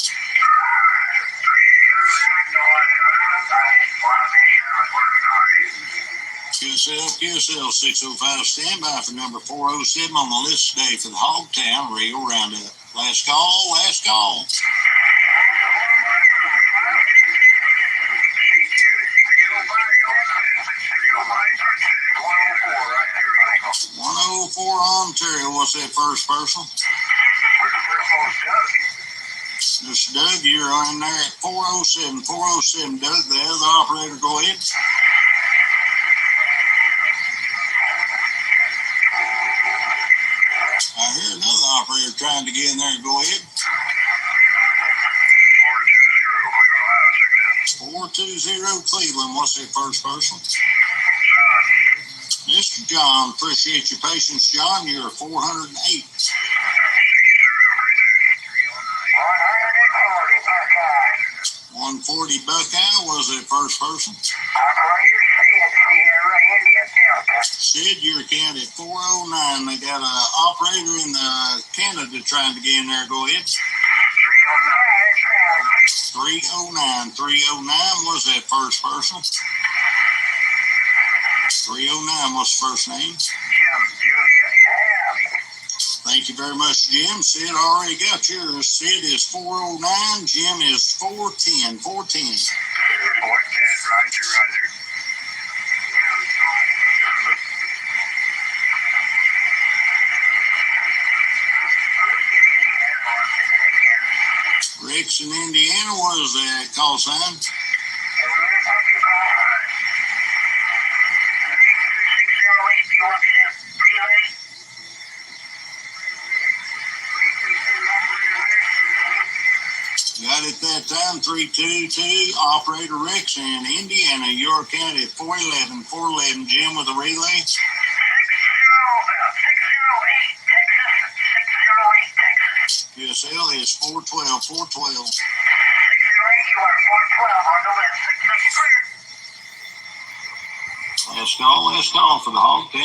QSL 605, stand by for number 407 on the list today for the Hogtown Radio Roundup. Last call. Ontario, what's that first person? This is Doug, you're on there at 407. 407, Doug, the other operator, go ahead. I hear another operator trying to get in there. Go ahead. 420 Cleveland. What's that first person? Mr. John, appreciate your patience, John. You're 408. 140 Buckeye was that first person. Sid, you're counted 409. They got an operator in Canada trying to get in there. Go ahead. 309 was that first person. 309, what's the first name? Thank you very much, Jim. Sid already got yours. Sid is 409. Jim is 410. 410. 410, Roger. Rex in Indiana, what is that call sign? Got it that time, 322, operator Rex in Indiana, your county at 411. 411, Jim with a relay. 608, Texas. QSL is 412. 412. 608, you are 412 on the list. Last call for the Hogtown.